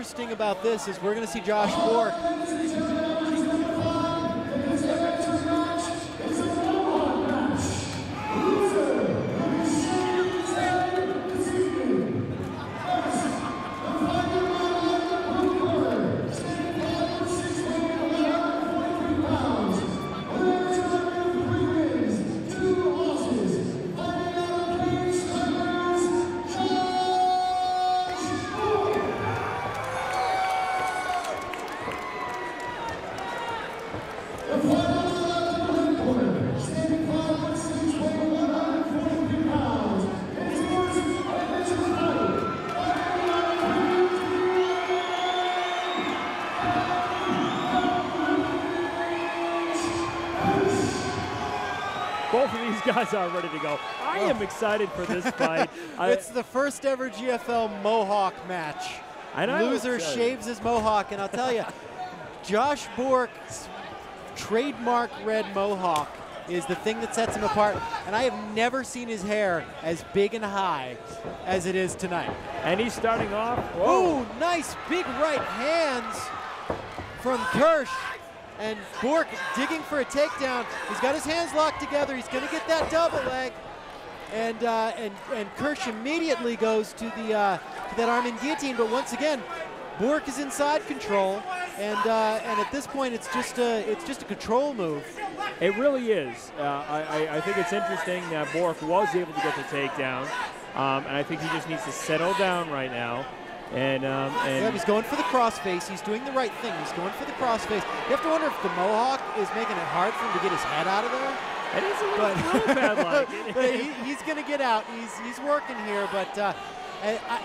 interesting about this is we're going to see Josh Bourque. Both of these guys are ready to go. I am excited for this fight. It's the first ever GFL Mohawk match. Loser shaves his mohawk, and I'll tell you, Josh Bourque's trademark red mohawk is the thing that sets him apart, and I have never seen his hair as big and high as it is tonight. And he's starting off. Ooh, nice big right hands from Kersch. And Bourque digging for a takedown. He's got his hands locked together. He's going to get that double leg. And Kersch immediately goes to that Arm guillotine. But once again, Bourque is inside control. And at this point, it's just a control move. It really is. I think it's interesting that Bourque was able to get the takedown. And I think he just needs to settle down right now. And yeah, he's going for the crossface. He's doing the right thing. He's going for the crossface. You have to wonder if the mohawk is making it hard for him to get his head out of there. It is a little bad like. But he's going to get out. He's working here, but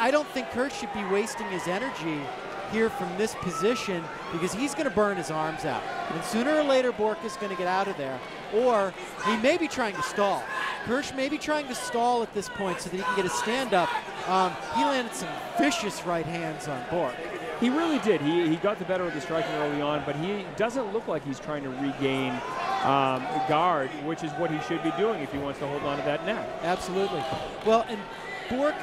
I don't think Kersch should be wasting his energy here from this position because he's going to burn his arms out. And sooner or later, Bourque is going to get out of there. Or he may be trying to stall. Kersch may be trying to stall at this point so that he can get a stand-up. He landed some vicious right hands on Bourque. He really did. He got the better of the striking early on, but he doesn't look like he's trying to regain guard, which is what he should be doing if he wants to hold on to that neck. Absolutely. Well, and Bourque,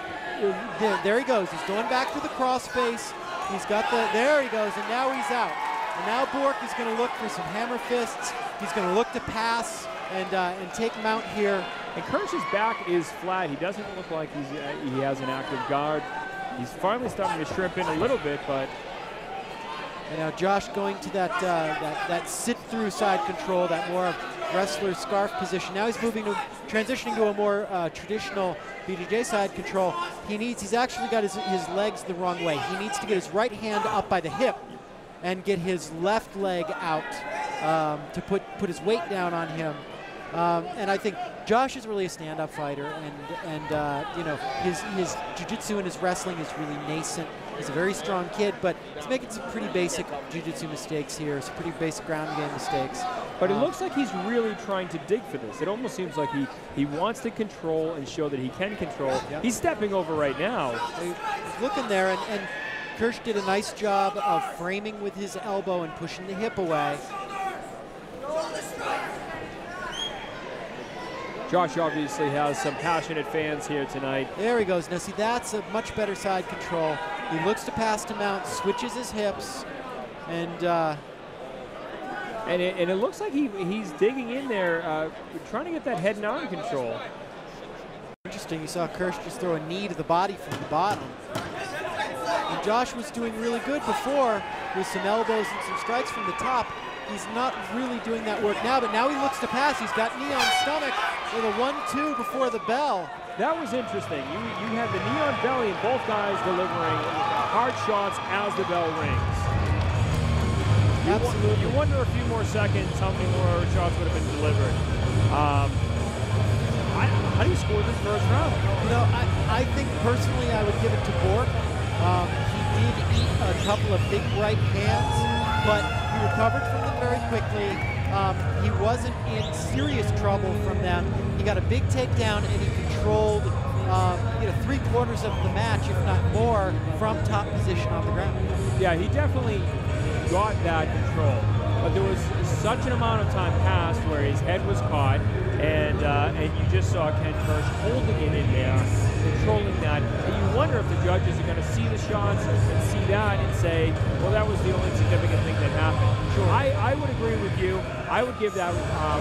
there he goes. He's going back to the crossface. He's got there he goes, and now he's out. And now Bourque is going to look for some hammer fists. He's going to look to pass and take him out here. And Kersch's back is flat. He doesn't look like he has an active guard. He's finally starting to shrimp in a little bit, but. And now Josh going to that sit-through side control, that more wrestler scarf position. Now he's transitioning to a more traditional BJJ side control. He's actually got his legs the wrong way. He needs to get his right hand up by the hip and get his left leg out to put his weight down on him. And I think Josh is really a stand-up fighter, and you know, his jiu-jitsu and his wrestling is really nascent. He's a very strong kid, but he's making some pretty basic jiu-jitsu mistakes here, some pretty basic ground game mistakes. But it looks like he's really trying to dig for this. It almost seems like he wants to control and show that he can control. Yep. He's stepping over right now. He's looking there, and Kersch did a nice job of framing with his elbow and pushing the hip away. Josh obviously has some passionate fans here tonight. There he goes. Now see, that's a much better side control. He looks to pass him out, switches his hips, and it looks like he's digging in there, trying to get that head and arm control. Interesting, you saw Kersch just throw a knee to the body from the bottom. And Josh was doing really good before with some elbows and some strikes from the top. He's not really doing that work now, but now he looks to pass. He's got knee on stomach with a 1-2 before the bell. That was interesting. You had the knee on belly and both guys delivering hard shots as the bell rings. Absolutely. You wonder a few more seconds how many more shots would have been delivered. How do you score this first round? You know, I think personally I would give it to Bourque. He did eat a couple of big right hands, but he recovered from them very quickly. He wasn't in serious trouble from them. He got a big takedown and he controlled, you know, 3/4 of the match, if not more, from top position on the ground. Yeah, he definitely got that control, but there was such an amount of time passed where his head was caught, and you just saw Ken Kersch holding it in there, controlling that. You wonder if the judges are going to see the shots and see that and say, well, that was the only significant thing that happened. Sure. I would agree with you. I would give that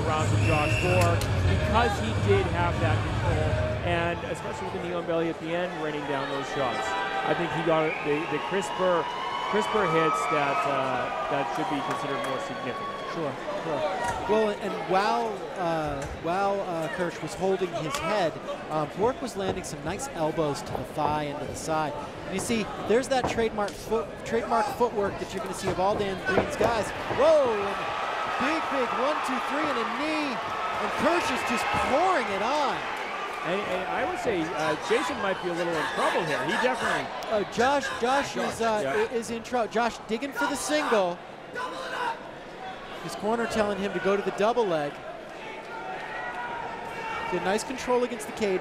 round to Josh Bourque because he did have that control, and especially with the knee on belly at the end, raining down those shots. I think he got the crisper hits that should be considered more significant. Sure, sure. Well, and while Kersch was holding his head, Bourque was landing some nice elbows to the thigh and to the side. And you see, there's that trademark footwork that you're going to see of all Dan Green's guys. Whoa! And big 1, 2, 3, and a knee. And Kersch is just pouring it on. And I would say Jason might be a little in trouble here. He definitely. Josh is in trouble. Josh digging for the single. His corner telling him to go to the double leg. Good, nice control against the cage.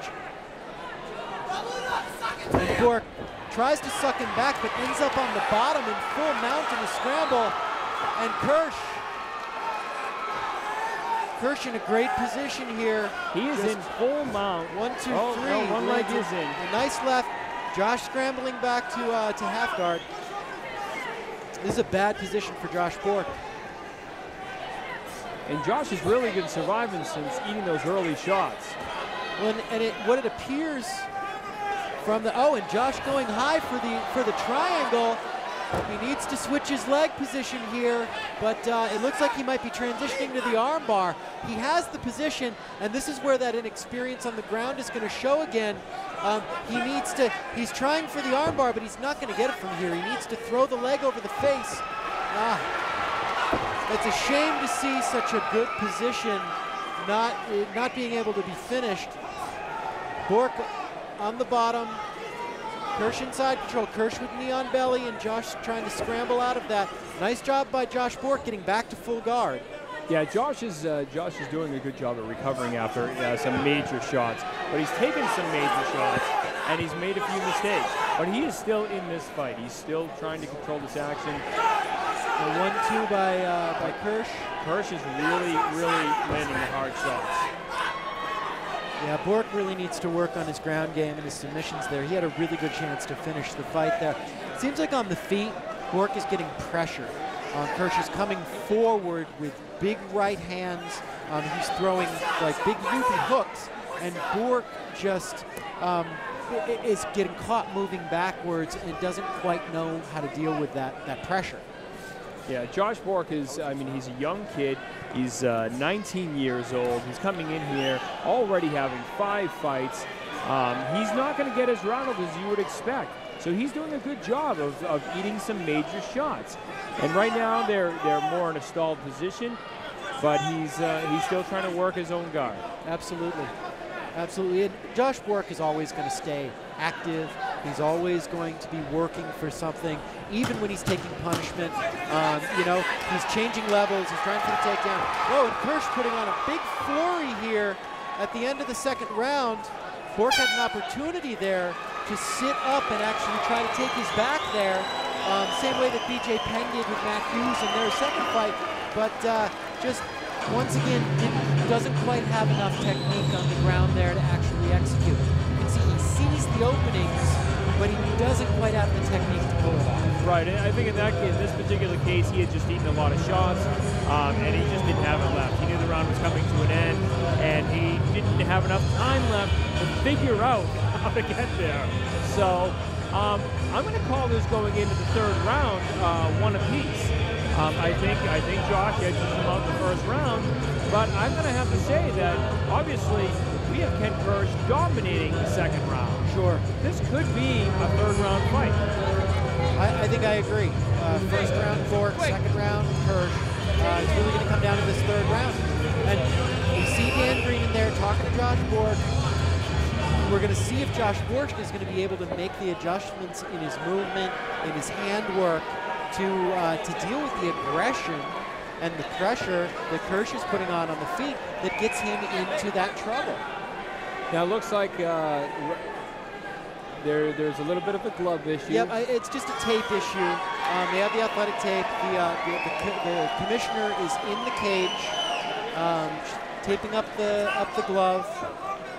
And Bourque tries to suck him back, but ends up on the bottom in full mount in the scramble. And Kersch in a great position here. He is in full mount. 1, 2, 3. No, one leg is in. A nice left. Josh scrambling back to half guard. This is a bad position for Josh Bourque. And Josh has really been surviving since eating those early shots. Well, and what it appears from the and Josh going high for the triangle. He needs to switch his leg position here, but it looks like he might be transitioning to the arm bar. He has the position, and this is where that inexperience on the ground is going to show again. He's trying for the arm bar, but he's not going to get it from here. He needs to throw the leg over the face. It's a shame to see such a good position not being able to be finished. Bourque on the bottom. Kersch inside control. Kersch with knee on belly, and Josh trying to scramble out of that. Nice job by Josh Bourque getting back to full guard. Yeah, Josh is doing a good job at recovering after some major shots. But he's taken some major shots, and he's made a few mistakes. But he is still in this fight. He's still trying to control this action. A 1-2 by Kersch. Kersch is really landing the hard shots. Yeah, Bourque really needs to work on his ground game and his submissions there. He had a really good chance to finish the fight there. It seems like on the feet, Bourque is getting pressure. Kersch is coming forward with big right hands. He's throwing like big loopy hooks, and Bourque just is getting caught moving backwards and doesn't quite know how to deal with that pressure. Yeah, Josh Bourque is, he's a young kid. He's 19 years old. He's coming in here already having 5 fights. He's not going to get as rattled as you would expect. So he's doing a good job of eating some major shots. And right now they're more in a stalled position, but he's still trying to work his own guard. Absolutely. Absolutely. And Josh Bourque is always going to stay active. He's always going to be working for something, even when he's taking punishment. He's changing levels. He's trying for the takedown. Oh, and Kersch putting on a big flurry here at the end of the second round. Bourque had an opportunity there to sit up and actually try to take his back there. Same way that BJ Penn did with Matt Hughes in their second fight. But just once again, doesn't quite have enough technique on the ground there to actually execute. You can see he sees the openings, but he doesn't quite have the technique to pull it off. Right, and I think in this particular case, he had just eaten a lot of shots, and he just didn't have it left. He knew the round was coming to an end, and he didn't have enough time left to figure out how to get there. So I'm going to call this going into the third round one apiece. I think Josh edges him out the first round, but I'm going to have to say that obviously we have Ken Kersch dominating the second round. Sure. This could be a third round fight. I think I agree. First round Bourque, second round Kersch. It's really going to come down to this third round. And we see Dan Green in there talking to Josh Bourque. We're going to see if Josh Bourque is going to be able to make the adjustments in his movement, in his handwork, to deal with the aggression and the pressure that Kersch is putting on the feet that gets him into that trouble. Now it looks like there's a little bit of a glove issue. Yep, it's just a tape issue. They have the athletic tape. The commissioner is in the cage, taping up the glove.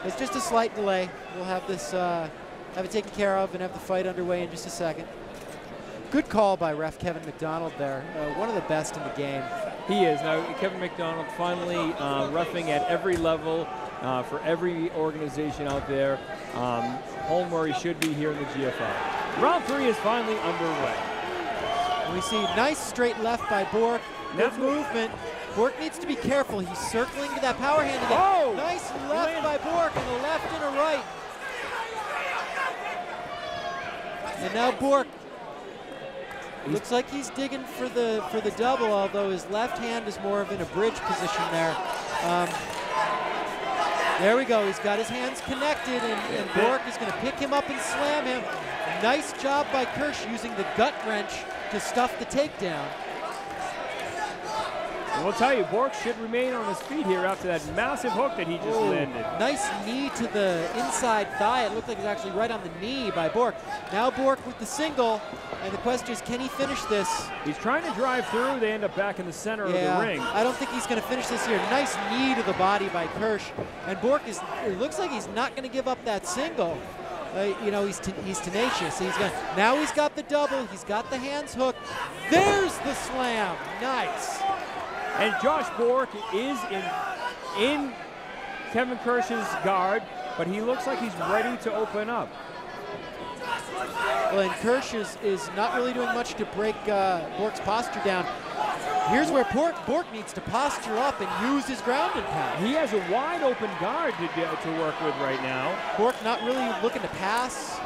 It's just a slight delay. We'll have this have it taken care of and have the fight underway in just a second. Good call by ref Kevin McDonald there. One of the best in the game. He is. Now, Kevin McDonald finally reffing at every level for every organization out there. Home where he should be here in the GFL. Round 3 is finally underway. We see nice straight left by Bourque. Good movement. Bourque needs to be careful. He's circling to that power hand again. Oh! Nice left by Bourque, and a left and a right. And now Bourque looks like he's digging for the double, although his left hand is more of in a bridge position there. There we go. He's got his hands connected, and Bourque is going to pick him up and slam him. Nice job by Kersch using the gut wrench to stuff the takedown. And we'll tell you, Bourque should remain on his feet here after that massive hook that he just landed. Nice knee to the inside thigh. It looked like it was actually right on the knee by Bourque. Now Bourque with the single, and the question is, can he finish this? He's trying to drive through. They end up back in the center of the ring. I don't think he's going to finish this here. Nice knee to the body by Kersch. And Bourque it looks like he's not going to give up that single. You know, he's tenacious. Now he's got the double. He's got the hands hooked. There's the slam. Nice. And Josh Bourque is in Kevin Kersch's guard, but he looks like he's ready to open up. Well, and Kersch is not really doing much to break Bourque's posture down. Here's where Bourque needs to posture up and use his ground and pound. He has a wide open guard to work with right now. Bourque not really looking to pass.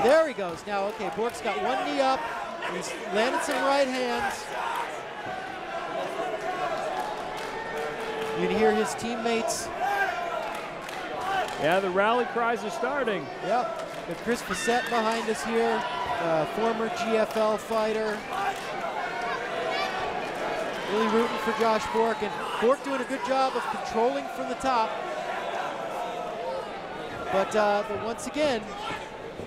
There he goes. Now, okay, Bourque's got one knee up. He's landed some right hands. You can hear his teammates. Yeah, the rally cries are starting. Yep. Got Chris Facette behind us here, former GFL fighter. Really rooting for Josh Bourque, and Bourque doing a good job of controlling from the top. But once again,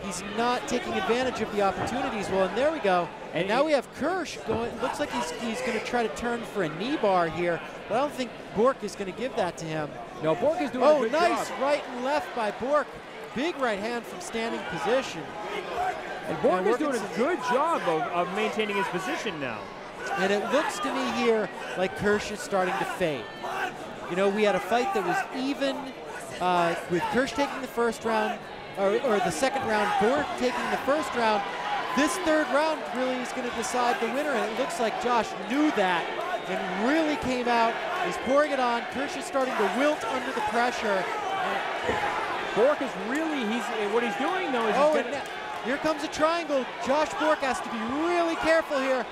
he's not taking advantage of the opportunities. Well, and there we go. And now we have Kersch going. It looks like he's going to try to turn for a knee bar here, but I don't think Bourque is going to give that to him. No, Bourque is doing a good job. Oh, nice right and left by Bourque. Big right hand from standing position. And Bourque is doing a good job of maintaining his position now. And it looks to me here like Kersch is starting to fade. You know, we had a fight that was even with Kersch taking the first round, or the second round, Bourque taking the first round. This third round really is going to decide the winner, and it looks like Josh knew that and really came out. He's pouring it on. Kersch is starting to wilt under the pressure. Bourque is really, what he's doing though is here comes a triangle. Josh Bourque has to be really careful here.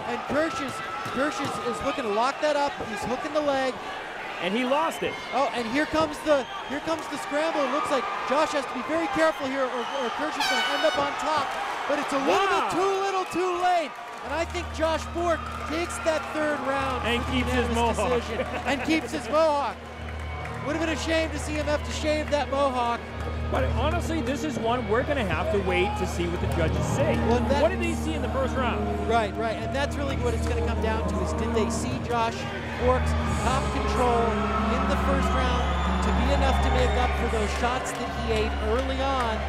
And Kersch is looking to lock that up. He's hooking the leg. And he lost it. Oh, and here comes the scramble. It looks like Josh has to be very careful here, or Kersch is going to end up on top. But it's a little too late. And I think Josh Bourque takes that third round and keeps his mohawk. And keeps his mohawk. Would have been a shame to see him have to shave that mohawk. But honestly, this is one we're going to have to wait to see what the judges say. Well, what did they see in the first round? Right. And that's really what it's going to come down to is, did they see Josh Bourque's top control in the first round to be enough to make up for those shots that he ate early on?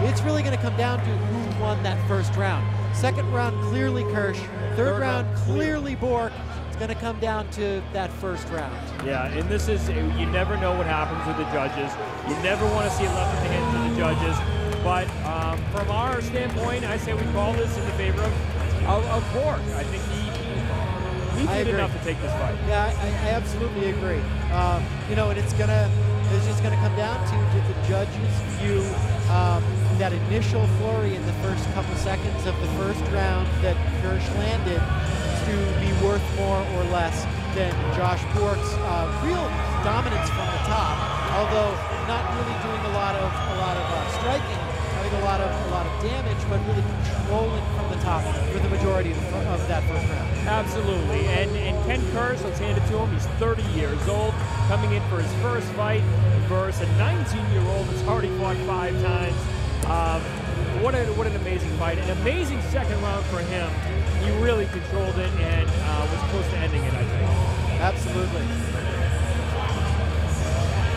It's really going to come down to who won that first round. Second round, clearly Kersch. Third round, clearly Bourque. It's going to come down to that first round. Yeah, and this is, you never know what happens with the judges. You never want to see it left in the hands of the judges. But from our standpoint, I say we call this in the favor of Bourque. I think he did enough to take this fight. Yeah, I absolutely agree. You know, and it's just gonna come down to, did the judges view that initial flurry in the first couple seconds of the first round that Kersch landed to be worth more or less than Josh Bourque's real dominance from the top, although not really doing a lot of striking, having a lot of damage, but really controlling from the top for the majority of that first round. Absolutely, and Ken Kersch, let's hand it to him. He's 30 years old, coming in for his first fight versus a 19-year-old that's already fought 5 times. What an amazing fight, an amazing second round for him. He really controlled it and was close to ending it, I think. Absolutely.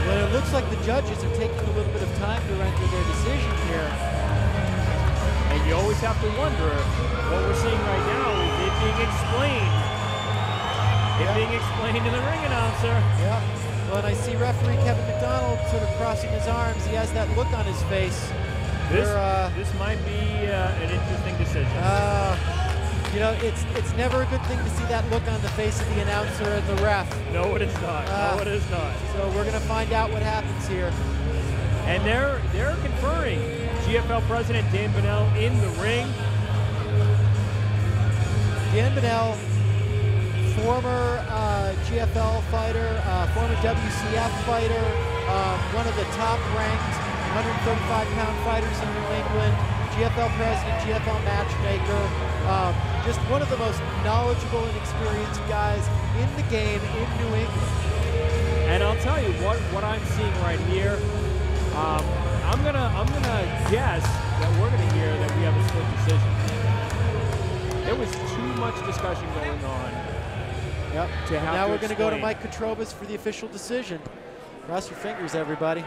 Well, it looks like the judges are taking a little bit of time to render their decision here. And you always have to wonder, what we're seeing right now is it being explained. It being explained to the ring announcer. Yeah. Well, and I see referee Kevin McDonald sort of crossing his arms. He has that look on his face. This might be an interesting decision. You know, it's never a good thing to see that look on the face of the announcer and the ref. No, it is not. No, it is not. So we're going to find out what happens here. And they're conferring. GFL President Dan Bonnell in the ring. Dan Bonnell, former GFL fighter, former WCF fighter, one of the top-ranked 135-pound fighters in New England, GFL president, GFL matchmaker, just one of the most knowledgeable and experienced guys in the game in New England. And I'll tell you what I'm seeing right here. I'm gonna guess that we're gonna hear that we have a split decision. There was too much discussion going on. Yep. To have now to we're going to go to explain. Mike Cotrobas for the official decision. Cross your fingers, everybody.